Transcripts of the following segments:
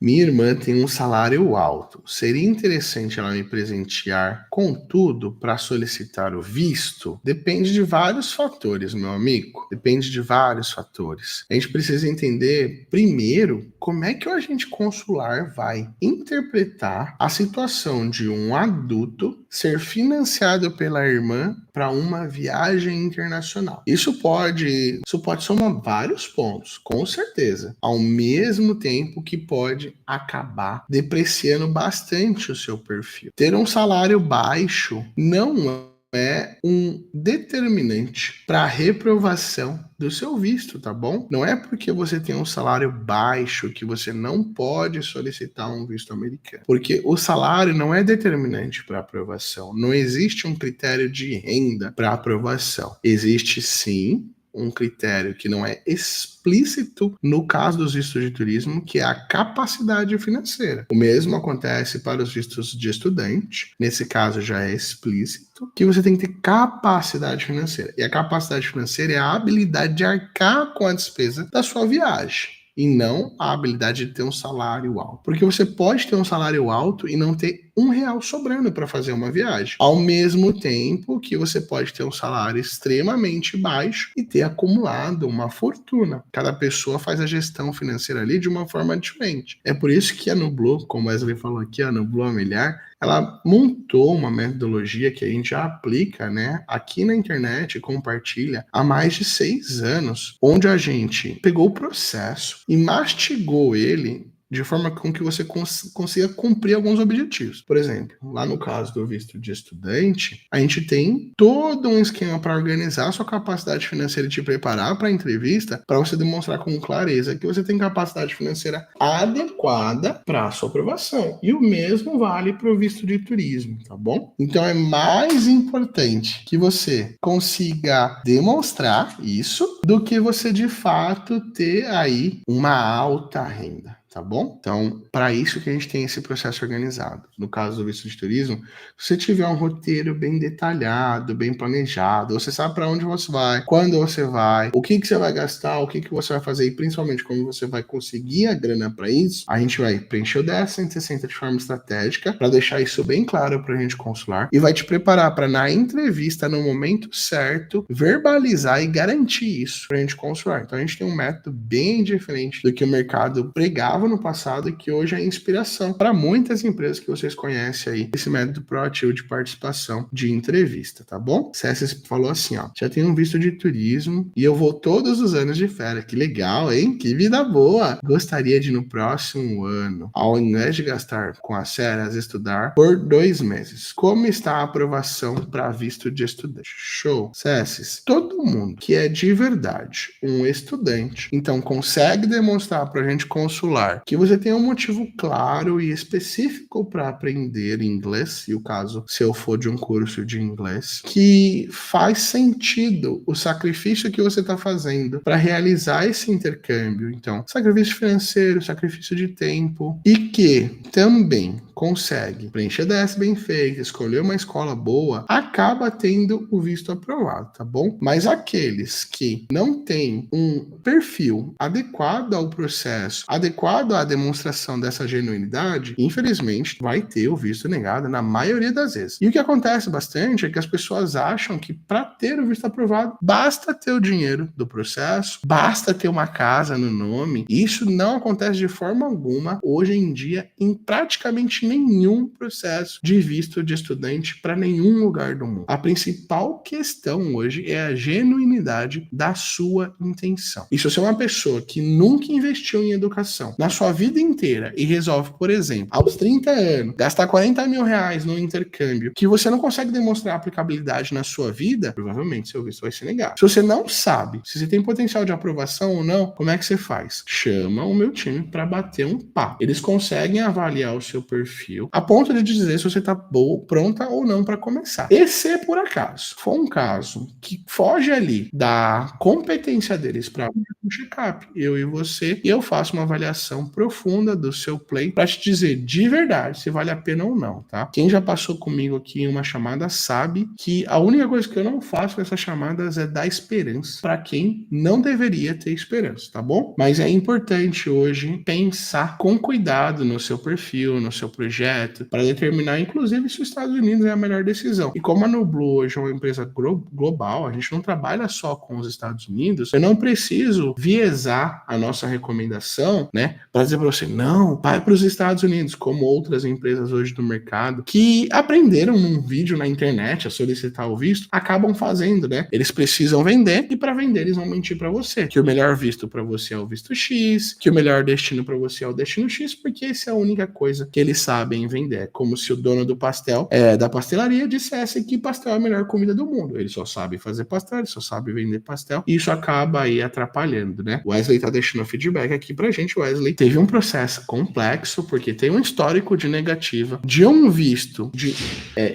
Minha irmã tem um salário alto. Seria interessante ela me presentear com tudo para solicitar o visto? Depende de vários fatores, meu amigo. Depende de vários fatores. A gente precisa entender, primeiro, como é que o agente consular vai interpretar a situação de um adulto ser financiado pela irmã para uma viagem internacional. Isso pode somar vários pontos, com certeza, ao mesmo tempo que pode acabar depreciando bastante o seu perfil. Ter um salário baixo não é um determinante para a reprovação do seu visto, tá bom? Não é porque você tem um salário baixo que você não pode solicitar um visto americano. Porque o salário não é determinante para aprovação. Não existe um critério de renda para aprovação. Existe sim um critério que não é explícito no caso dos vistos de turismo, que é a capacidade financeira. O mesmo acontece para os vistos de estudante, nesse caso já é explícito, que você tem que ter capacidade financeira. E a capacidade financeira é a habilidade de arcar com a despesa da sua viagem. E não a habilidade de ter um salário alto. Porque você pode ter um salário alto e não ter R$ 1 sobrando para fazer uma viagem. Ao mesmo tempo que você pode ter um salário extremamente baixo e ter acumulado uma fortuna. Cada pessoa faz a gestão financeira ali de uma forma diferente. É por isso que a Nublo, como a Wesley falou aqui, a Nublo Familiar, ela montou uma metodologia que a gente já aplica, né, aqui na internet e compartilha há mais de 6 anos, onde a gente pegou o processo e mastigou ele de forma com que você consiga cumprir alguns objetivos. Por exemplo, lá no caso do visto de estudante, a gente tem todo um esquema para organizar a sua capacidade financeira e te preparar para a entrevista, para você demonstrar com clareza que você tem capacidade financeira adequada para a sua aprovação. E o mesmo vale para o visto de turismo, tá bom? Então é mais importante que você consiga demonstrar isso do que você de fato ter aí uma alta renda. Tá bom? Então, para isso que a gente tem esse processo organizado. No caso do visto de turismo, se você tiver um roteiro bem detalhado, bem planejado, você sabe para onde você vai, quando você vai, o que você vai gastar, o que você vai fazer e principalmente como você vai conseguir a grana para isso, a gente vai preencher o 10/160 de forma estratégica para deixar isso bem claro para a gente consular e vai te preparar para na entrevista, no momento certo, verbalizar e garantir isso para a gente consular. Então, a gente tem um método bem diferente do que o mercado pregava no passado e que hoje é inspiração para muitas empresas que vocês conhecem aí, esse método proativo de participação de entrevista, tá bom? César falou assim, ó, já tenho um visto de turismo e eu vou todos os anos de férias, que legal, hein? Que vida boa! Gostaria de no próximo ano, ao invés de gastar com as férias, estudar por 2 meses. Como está a aprovação para visto de estudante? Show! César, todo mundo que é de verdade um estudante, então consegue demonstrar para a gente consular que você tem um motivo claro e específico para aprender inglês, e o caso, se eu for de um curso de inglês, que faz sentido o sacrifício que você está fazendo para realizar esse intercâmbio. Então, sacrifício financeiro, sacrifício de tempo, e que também consegue preencher 10 bem feito, escolher uma escola boa, acaba tendo o visto aprovado, tá bom? Mas aqueles que não têm um perfil adequado ao processo, adequado à demonstração dessa genuinidade, infelizmente vai ter o visto negado na maioria das vezes. E o que acontece bastante é que as pessoas acham que para ter o visto aprovado, basta ter o dinheiro do processo, basta ter uma casa no nome. Isso não acontece de forma alguma hoje em dia em praticamente nenhum processo de visto de estudante para nenhum lugar do mundo. A principal questão hoje é a genuinidade da sua intenção. E se você é uma pessoa que nunca investiu em educação na sua vida inteira e resolve, por exemplo, aos 30 anos, gastar R$ 40 mil no intercâmbio, que você não consegue demonstrar aplicabilidade na sua vida, provavelmente seu visto vai ser negado. Se você não sabe se você tem potencial de aprovação ou não, como é que você faz? Chama o meu time para bater um papo. Eles conseguem avaliar o seu perfil a ponto de dizer se você está pronta ou não para começar. E se por acaso for um caso que foge ali da competência deles para um check-up, eu e você, e eu faço uma avaliação avaliação profunda do seu play para te dizer de verdade se vale a pena ou não, tá? Quem já passou comigo aqui em uma chamada sabe que a única coisa que eu não faço com essas chamadas é dar esperança para quem não deveria ter esperança, tá bom? Mas é importante hoje pensar com cuidado no seu perfil, no seu projeto, para determinar, inclusive, se os Estados Unidos é a melhor decisão. E como a NoBlue hoje é uma empresa global, a gente não trabalha só com os Estados Unidos, eu não preciso viesar a nossa recomendação, né, para dizer para você, não, vai para os Estados Unidos, como outras empresas hoje do mercado, que aprenderam num vídeo na internet a solicitar o visto, acabam fazendo, né? Eles precisam vender e para vender eles vão mentir para você que o melhor visto para você é o visto X, que o melhor destino para você é o destino X, porque essa é a única coisa que eles sabem vender. É como se o dono do pastel, da pastelaria, dissesse que pastel é a melhor comida do mundo. Ele só sabe fazer pastel, ele só sabe vender pastel, e isso acaba aí atrapalhando, né? O Wesley tá deixando feedback aqui pra gente. O Wesley teve um processo complexo, porque tem um histórico de negativa de um visto de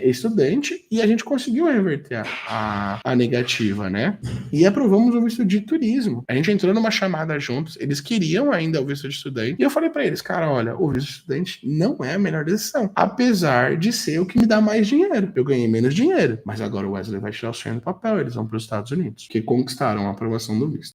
estudante, e a gente conseguiu reverter a negativa, né? E aprovamos o visto de turismo. A gente entrou numa chamada juntos, eles queriam ainda o visto de estudante, e eu falei pra eles, cara, olha, o visto de estudante não é a melhor decisão, apesar de ser o que me dá mais dinheiro. Eu ganhei menos dinheiro, mas agora o Wesley vai tirar o sonho do papel, eles vão para os Estados Unidos, que conquistaram a aprovação do visto.